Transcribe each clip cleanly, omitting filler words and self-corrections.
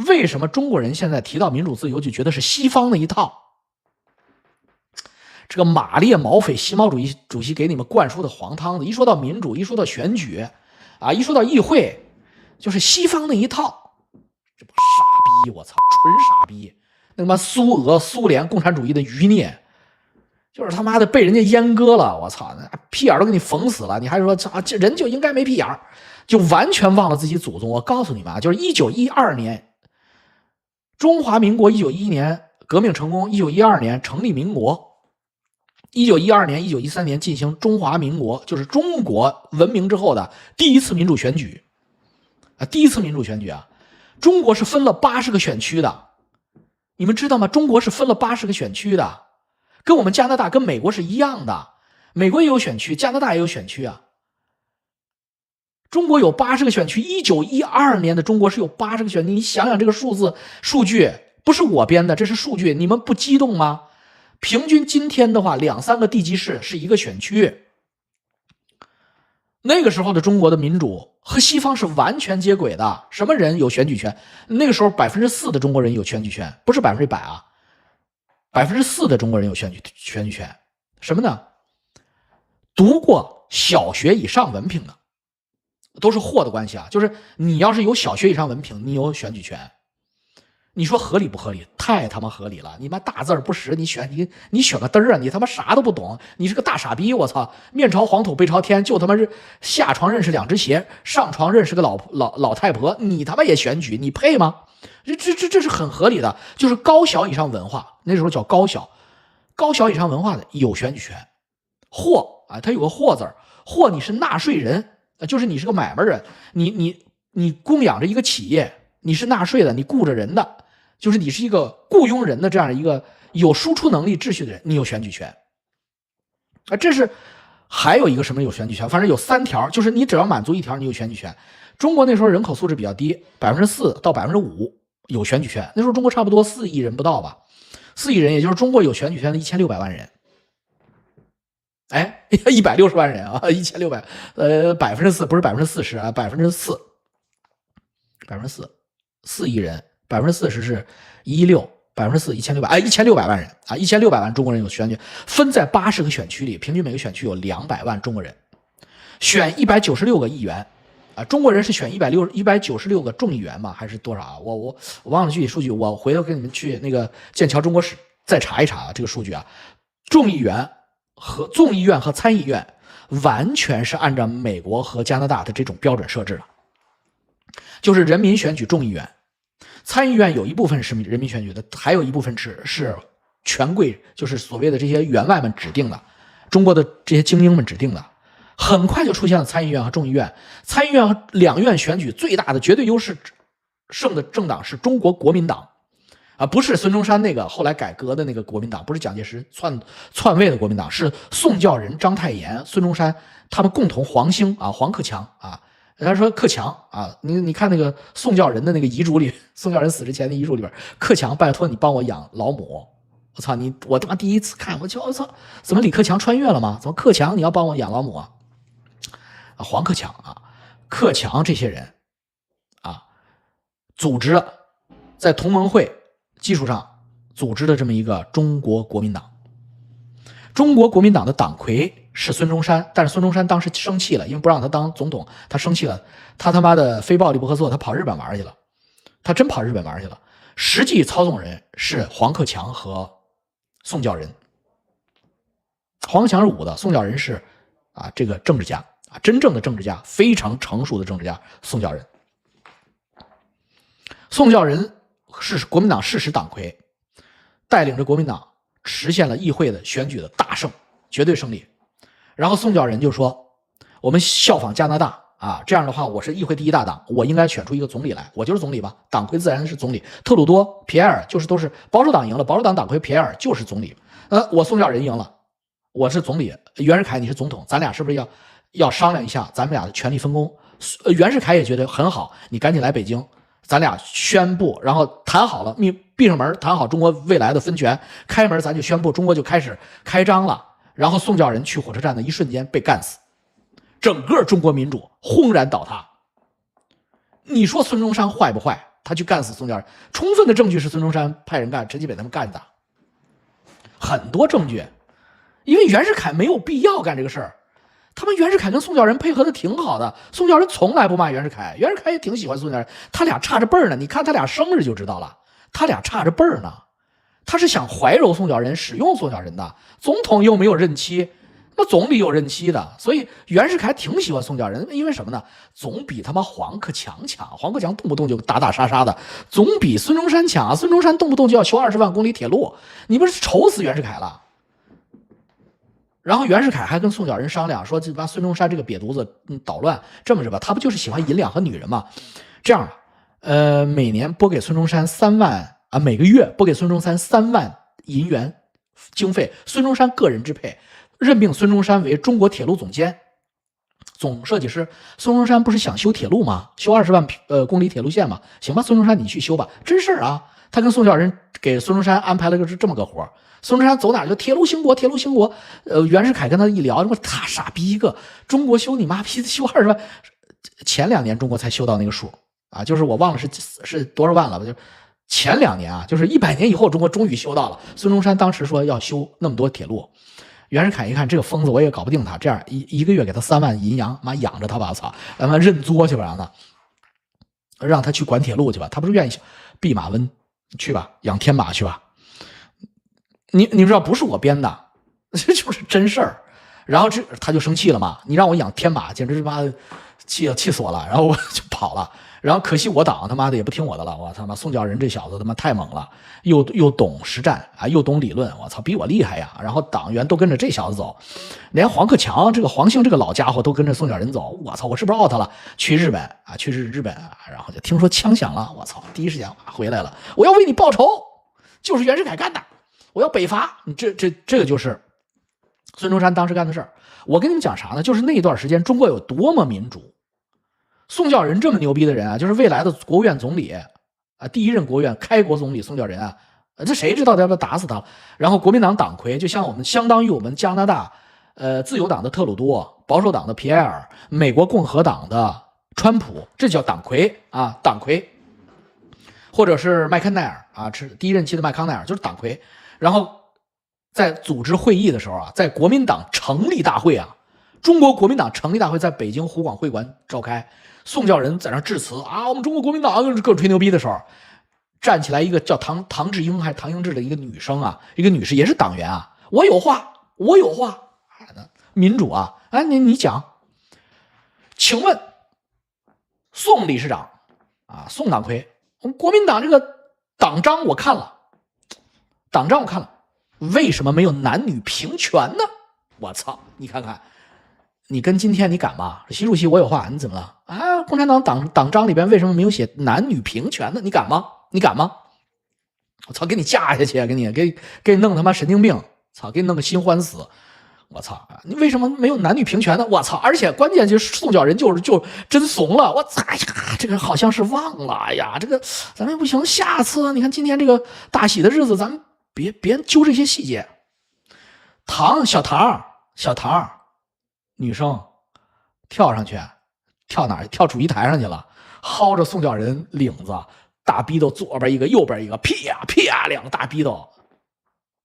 为什么中国人现在提到民主自由就觉得是西方的一套？这个马列毛匪习毛主席给你们灌输的黄汤子，一说到民主，一说到选举啊，一说到议会，就是西方的一套。这不傻逼，我操，纯傻逼！那他妈苏俄、苏联共产主义的余孽，就是他妈的被人家阉割了，我操，屁眼都给你缝死了，你还说这人就应该没屁眼，就完全忘了自己祖宗。我告诉你们啊，就是1912年，中华民国1911年革命成功，1912年成立民国。1912年、1913年进行中华民国，就是中国文明之后的第一次民主选举啊！第一次民主选举啊！中国是分了80个选区的，你们知道吗？中国是分了80个选区的，跟我们加拿大、跟美国是一样的。美国也有选区，加拿大也有选区啊。中国有80个选区，1912年的中国是有80个选区。你想想这个数据不是我编的，这是数据，你们不激动吗？平均今天的话，2-3个地级市是一个选区。那个时候的中国的民主和西方是完全接轨的。什么人有选举权？那个时候4%的中国人有选举权，不是100%啊，4%的中国人有选举权。什么呢？读过小学以上文凭的，都是货的关系啊。就是你要是有小学以上文凭，你有选举权。你说合理不合理？太他妈合理了！你妈大字不识，你选个嘚儿啊！你他妈啥都不懂，你是个大傻逼！我操，面朝黄土背朝天，就他妈是下床认识2只鞋，上床认识个老太婆，你他妈也选举，你配吗？这是很合理的，就是高小以上文化，那时候叫高小以上文化的有选举权。货啊，它有个货字，货你是纳税人，就是你是个买卖人，你供养着一个企业。你是纳税的，你雇着人的，就是你是一个雇佣人的这样一个有输出能力秩序的人，你有选举权。这是还有一个什么有选举权？反正有3条，就是你只要满足1条，你有选举权。中国那时候人口素质比较低，4%到5%有选举权。那时候中国差不多4亿人不到吧，4亿人，也就是中国有选举权的1600万人。哎，160万人啊，1600，4%不是40%啊，4%，4亿人，40%是116，4%1600，1600万人啊，1600万中国人有选举，分在80个选区里，平均每个选区有200万中国人，选196个议员啊，中国人是选196个众议员吗？还是多少啊？我忘了具体数据，我回头跟你们去那个剑桥中国史再查一查这个数据啊。众议院和参议院完全是按照美国和加拿大的这种标准设置的。就是人民选举众议员，参议院有一部分是人民选举的，还有一部分是权贵，就是所谓的这些员外们指定的，中国的这些精英们指定的。很快就出现了参议院和众议院。参议院和2院选举最大的绝对优势胜的政党是中国国民党啊，不是孙中山那个后来改革的那个国民党，不是蒋介石篡位的国民党，是宋教仁、章太炎、孙中山他们共同黄兴啊，黄克强啊。他说克强啊，你看那个宋教仁的那个遗嘱里，宋教仁死之前的遗嘱里边，克强拜托你帮我养老母。我操我他妈第一次看，我操，怎么李克强穿越了吗？怎么克强你要帮我养老母啊？黄克强啊，克强这些人啊，组织了在同盟会基础上组织的这么一个中国国民党。中国国民党的党魁是孙中山，但是孙中山当时生气了，因为不让他当总统，他生气了，他他妈的非暴力不合作，他跑日本玩去了，他真跑日本玩去了。实际操纵人是黄克强和宋教仁，黄克强是武的，宋教仁是这个政治家啊，真正的政治家，非常成熟的政治家。宋教仁是国民党事实党魁，带领着国民党实现了议会的选举的大胜，绝对胜利。然后宋教仁就说，我们效仿加拿大啊，这样的话我是议会第1大党，我应该选出一个总理来，我就是总理吧，党魁自然是总理。特鲁多、皮埃尔都是保守党赢了，保守党党魁皮埃尔就是总理。我宋教仁赢了，我是总理，袁世凯你是总统，咱俩是不是要商量一下咱们俩的权力分工？袁世凯也觉得很好，你赶紧来北京，咱俩宣布，然后谈好了，闭上门谈好中国未来的分权，开门咱就宣布中国就开始开张了。然后宋教仁去火车站的一瞬间被干死，整个中国民主轰然倒塌。你说孙中山坏不坏？他去干死宋教仁，充分的证据是孙中山派人干，陈其美他们干的，很多证据。因为袁世凯没有必要干这个事儿，他们袁世凯跟宋教仁配合的挺好的，宋教仁从来不骂袁世凯，袁世凯也挺喜欢宋教仁，他俩差着辈儿呢，你看他俩生日就知道了，他俩差着辈儿呢。他是想怀柔宋教仁，使用宋教仁的，总统又没有任期，那总理有任期的，所以袁世凯挺喜欢宋教仁，因为什么呢？总比他妈黄克强强，黄克强动不动就打打杀杀的，总比孙中山强，孙中山动不动就要修20万公里铁路，你不是愁死袁世凯了？然后袁世凯还跟宋教仁商量说，这把孙中山这个瘪犊子捣乱，这么着吧，他不就是喜欢银两和女人吗？这样，每年拨给孙中山3万啊，每个月拨给孙中山3万银元经费，孙中山个人支配，任命孙中山为中国铁路总监、总设计师。孙中山不是想修铁路吗？修20万公里铁路线吗？行吧，孙中山你去修吧，真事儿啊。他跟宋教仁给孙中山安排了这么个活，孙中山走哪就铁路兴国，铁路兴国。袁世凯跟他一聊，说他傻逼一个，中国修你妈逼修20万，前2年中国才修到那个数啊，就是我忘了是多少万了吧，就前2年啊，就是100年以后中国终于修到了。孙中山当时说要修那么多铁路，袁世凯一看这个疯子我也搞不定他，这样一个月给他3万银洋，妈养着他吧，我操，让他认作去吧，让他去管铁路去吧，他不是愿意弼马温去吧，养天马去吧。你知道不是我编的，这就是真事儿。然后他就生气了嘛，你让我养天马，简直是妈气死我了。然后我就跑了。然后可惜我党他妈的也不听我的了，我他妈宋教仁这小子他妈太猛了，又懂实战啊，又懂理论，我操，比我厉害呀。然后党员都跟着这小子走，连黄克强这个黄兴这个老家伙都跟着宋教仁走，我操，我是不是 out 了？去日本啊，去日本啊，然后就听说枪响了，我操，第一时间回来了，我要为你报仇，就是袁世凯干的，我要北伐。这个就是孙中山当时干的事儿。我跟你们讲啥呢？就是那一段时间中国有多么民主。宋教仁这么牛逼的人啊，就是未来的国务院总理啊，第1任国务院开国总理宋教仁啊，这谁知道要不要打死他？然后国民党党魁就像相当于我们加拿大自由党的特鲁多，保守党的皮埃尔，美国共和党的川普，这叫党魁啊，党魁，或者是麦康奈尔啊，是第1任期的麦康奈尔就是党魁。然后在组织会议的时候啊，在国民党成立大会啊，中国国民党成立大会在北京湖广会馆召开。宋教仁在那致辞啊，我们中国国民党各吹牛逼的时候，站起来一个叫唐志英还是唐英智的一个女生啊，一个女士也是党员啊，我有话，民主啊，哎，你讲，请问宋理事长啊，宋党魁，国民党这个党章我看了，为什么没有男女平权呢？我操，你看看。你跟今天你敢吗？习主席我有话，你怎么了啊？共产党党章里边为什么没有写男女平权呢？你敢吗？我操，给你架下去，给你弄他妈神经病，操，给你弄个新欢死，我操，你为什么没有男女平权呢？我操，而且关键就是宋教仁就真怂了，我操，哎呀，这个好像是忘了，哎呀，这个咱们不行，下次你看今天这个大喜的日子，咱们别揪这些细节。小唐。女生跳上去，跳哪儿？跳主席台上去了，薅着宋教仁领子，大逼斗左边一个，右边一个，啪啪2个大逼斗，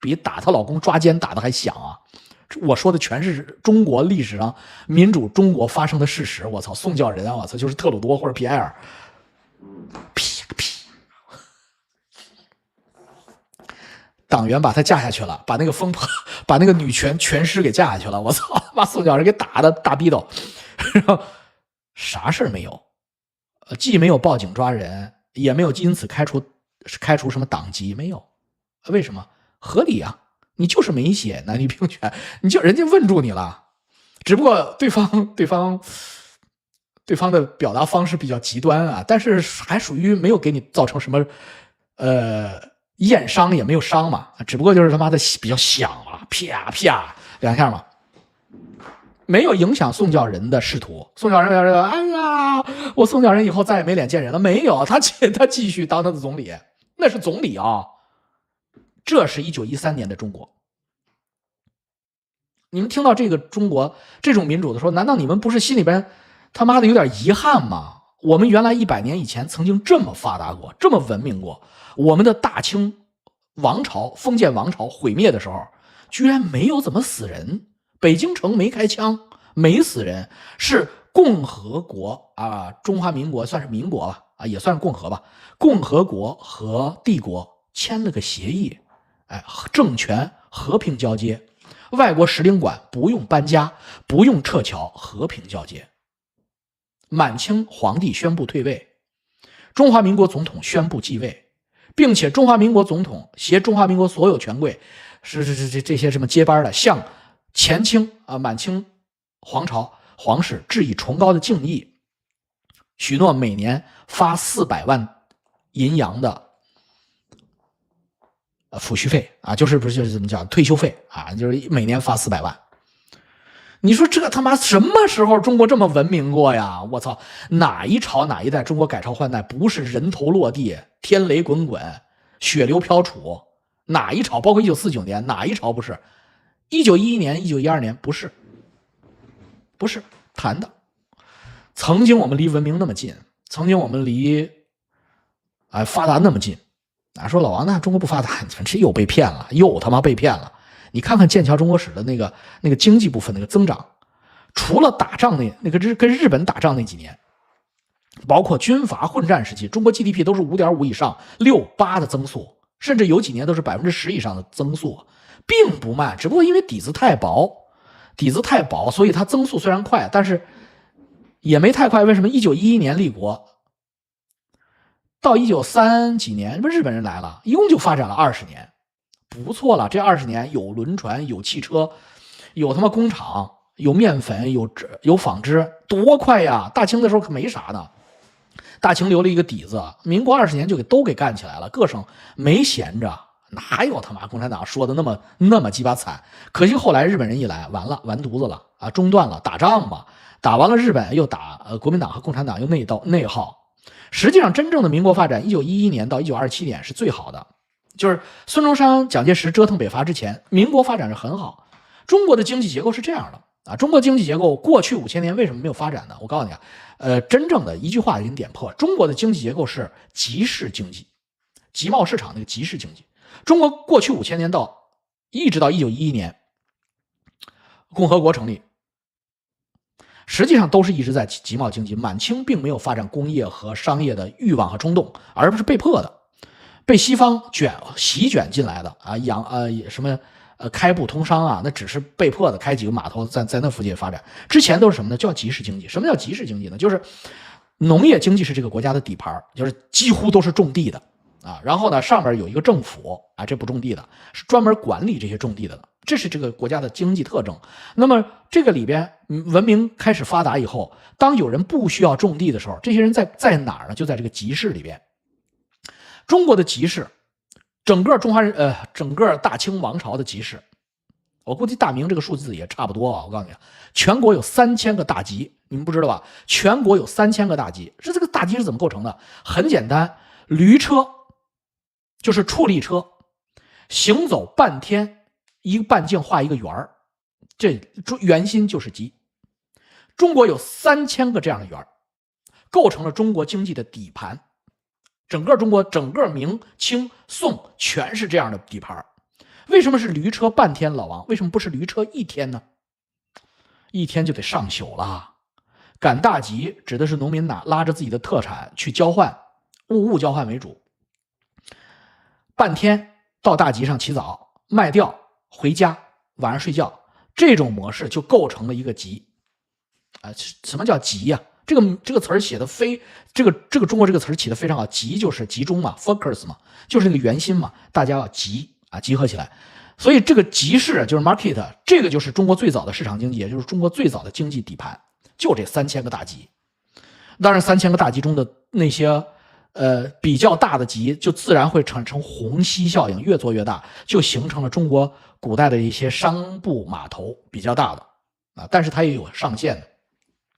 比打她老公抓奸打的还响啊！我说的全是中国历史上民主中国发生的事实。我操，宋教仁啊，我操，就是特鲁多或者皮埃尔，啪啪，党员把他架下去了，把那个疯婆，把那个女拳师给架下去了。我操，把宋教仁给打的大逼斗，然后啥事没有，既没有报警抓人，也没有因此开除什么党籍，没有。为什么？合理啊，你就是没写男女平权，人家问住你了，只不过对方的表达方式比较极端啊，但是还属于没有给你造成什么验伤也没有伤嘛，只不过就是他妈的比较响啊，啪啪2下嘛，没有影响宋教仁的仕途。宋教仁哎呀，我宋教仁以后再也没脸见人了，没有，他继续当他的总理，那是总理啊。这是1913年的中国。你们听到这个中国这种民主的时候，难道你们不是心里边他妈的有点遗憾吗？我们原来100年以前曾经这么发达过，这么文明过，我们的大清王朝、封建王朝毁灭的时候，居然没有怎么死人，北京城没开枪，没死人，是共和国啊，中华民国算是民国吧，啊，也算是共和吧，共和国和帝国签了个协议，政权和平交接，外国使领馆不用搬家，不用撤侨，和平交接。满清皇帝宣布退位，中华民国总统宣布继位，并且中华民国总统携中华民国所有权贵，这些什么接班的，向前清满清皇朝皇室致以崇高的敬意，许诺每年发400万银洋的抚恤费啊，就是怎么讲退休费啊，就是每年发400万。你说这他妈什么时候中国这么文明过呀？我操，哪一朝哪一代中国改朝换代不是人头落地、天雷滚滚、血流飘杵？哪一朝？包括1949年，哪一朝不是？1911年、1912年不是？不是谈的。曾经我们离文明那么近，曾经我们离发达那么近说老王那中国不发达，这又被骗了，又他妈被骗了。你看看剑桥中国史的那个经济部分那个增长，除了打仗那个跟日本打仗那几年，包括军阀混战时期，中国 GDP 都是 5.5 以上6、8的增速，甚至有几年都是 10% 以上的增速，并不慢，只不过因为底子太薄，所以它增速虽然快，但是也没太快。为什么1911年立国到1930几年日本人来了，一共就发展了20年，不错了。这20年有轮船，有汽车，有他妈工厂，有面粉，有纺织，多快呀！大清的时候可没啥呢，大清留了一个底子，民国20年就都给干起来了，各省没闲着，哪有他妈共产党说的那么鸡巴惨？可惜后来日本人一来，完了，完犊子了啊，中断了，打仗嘛，打完了日本又打国民党和共产党又内耗。实际上真正的民国发展1911年到1927年是最好的，就是孙中山、蒋介石折腾北伐之前，民国发展是很好。中国的经济结构是这样的啊，中国经济结构过去5000年为什么没有发展呢？我告诉你真正的一句话已经点破，中国的经济结构是集市经济，集贸市场那个集市经济。中国过去5000年一直到1911年共和国成立，实际上都是一直在集贸经济。满清并没有发展工业和商业的欲望和冲动，而不是被迫的，被西方席卷进来的开埠通商啊，那只是被迫的，开几个码头在那附近发展。之前都是什么呢？叫集市经济。什么叫集市经济呢？就是农业经济是这个国家的底盘，就是几乎都是种地的啊。然后呢，上边有一个政府啊，这不种地的，是专门管理这些种地的，这是这个国家的经济特征。那么这个里边文明开始发达以后，当有人不需要种地的时候，这些人在哪儿呢？就在这个集市里边。中国的集市，整个大清王朝的集市，我估计大明这个数字也差不多啊。我告诉你，全国有3000个大集，你们不知道吧？全国有3000个大集，这个大集是怎么构成的？很简单，驴车就是畜力车，行走半天，一个半径画一个圆儿，这圆心就是集。中国有3000个这样的圆，构成了中国经济的底盘。整个中国，整个明清宋全是这样的底盘。为什么是驴车半天？老王，为什么不是驴车1天呢？1天就得上宿了。赶大集指的是农民拉着自己的特产去交换，物交换为主。半天到大集上起早，卖掉回家，晚上睡觉，这种模式就构成了一个集。什么叫集呀？这个词儿写的这个中国这个词儿起的非常好，集就是集中嘛 ，focus 嘛，就是那个圆心嘛，大家要集合起来。所以这个集市就是 market， 这个就是中国最早的市场经济，也就是中国最早的经济底盘，就这3000个大集。当然3000个大集中的那些比较大的集，就自然会产生虹吸效应，越做越大，就形成了中国古代的一些商埠码头比较大的但是它也有上限的。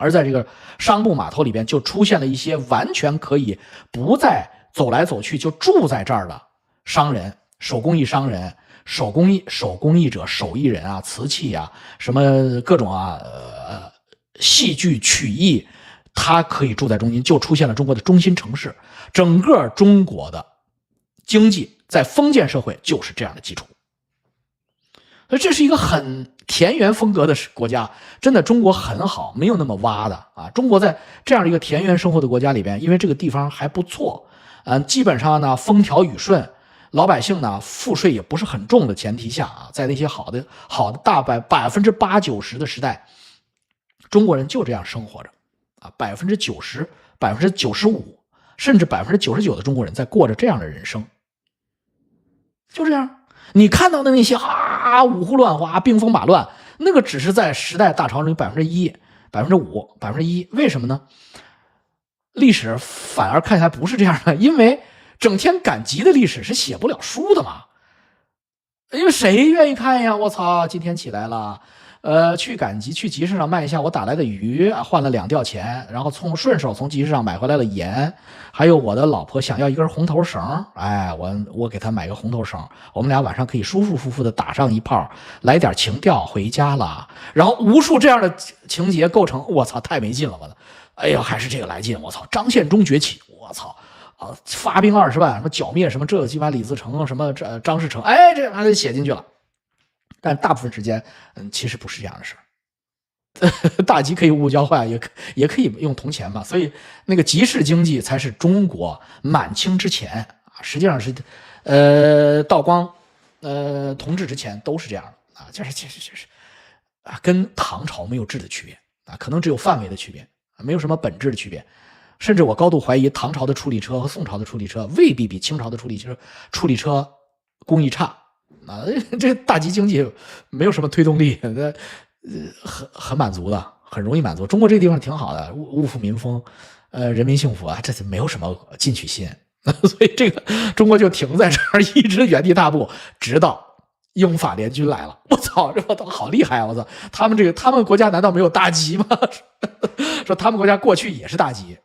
而在这个商埠码头里边，就出现了一些完全可以不再走来走去，就住在这儿的商人、手工艺商人、手工艺者、手艺人啊、瓷器啊，什么各种戏剧、曲艺、它可以住在中心，就出现了中国的中心城市。整个中国的经济在封建社会就是这样的基础。所以这是一个很田园风格的国家，真的中国很好，没有那么挖的啊。中国在这样一个田园生活的国家里边，因为这个地方还不错，基本上呢风调雨顺，老百姓呢赋税也不是很重的前提下啊，在那些好的大80%-90%的时代，中国人就这样生活着啊，90%、95%甚至99%的中国人在过着这样的人生，就这样。你看到的那些五胡乱华、兵锋马乱，那个只是在时代大潮中1%、5%、1%，为什么呢？历史反而看起来不是这样的，因为整天赶集的历史是写不了书的嘛。因为谁愿意看呀？我操，今天起来了，去赶集，去集市上卖一下我打来的鱼，换了2吊钱，然后顺手从集市上买回来了盐，还有我的老婆想要一根红头绳，哎，我给她买个红头绳，我们俩晚上可以舒舒服服的打上一炮，来点情调，回家了。然后无数这样的情节构成，我操，太没劲了，我的，哎呦，还是这个来劲，我操，张献忠崛起，我操。发兵20万，什么剿灭什么这鸡巴李自成，什么张士诚，哎，这还写进去了。但大部分时间，其实不是这样的事儿。大集可以物物交换，也可以用铜钱嘛。所以那个集市经济才是中国满清之前啊，实际上是道光同治之前都是这样的啊，就是啊，跟唐朝没有质的区别啊，可能只有范围的区别，没有什么本质的区别。甚至我高度怀疑唐朝的处理车和宋朝的处理车未必比清朝的处理车工艺差啊！这大集经济没有什么推动力，很满足的，很容易满足。中国这个地方挺好的，物富民丰，人民幸福啊，这没有什么进取心，所以这个中国就停在这儿，一直原地踏步，直到英法联军来了。我操，这好厉害啊！我操，他们国家难道没有大集吗？说他们国家过去也是大集。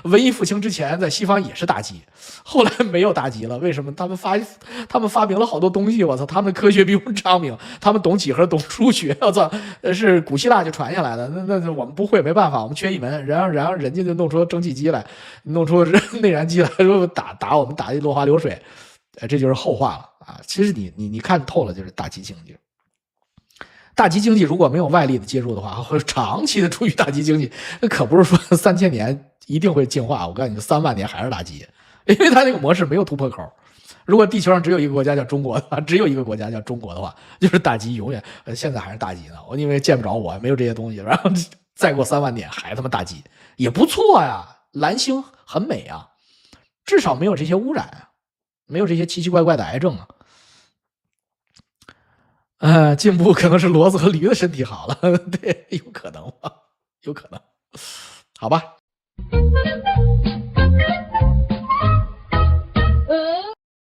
文艺复兴之前在西方也是大集，后来没有大集了，为什么？他们发明了好多东西，我操，他们科学比我们昌明，他们懂几何懂数学，我操，是古希腊就传下来的，那我们不会，没办法，我们缺一门，然后人家就弄出蒸汽机来，弄出内燃机来，说打我们打的落花流水，这就是后话了啊。其实你看透了，就是大集经济。大集经济如果没有外力的介入的话，或者长期的处于大集经济，那可不是说3000年一定会进化。我告诉你，3万年还是大集，因为它那个模式没有突破口。如果地球上只有一个国家叫中国的话，只有一个国家叫中国的话，就是大集永远，现在还是大集呢。我因为见不着我，没有这些东西，然后再过3万年还他妈大集，也不错呀。蓝星很美啊，至少没有这些污染啊，没有这些奇奇怪怪的癌症啊。进步可能是骡子和驴的身体好了，对，有可能吧，有可能，好吧。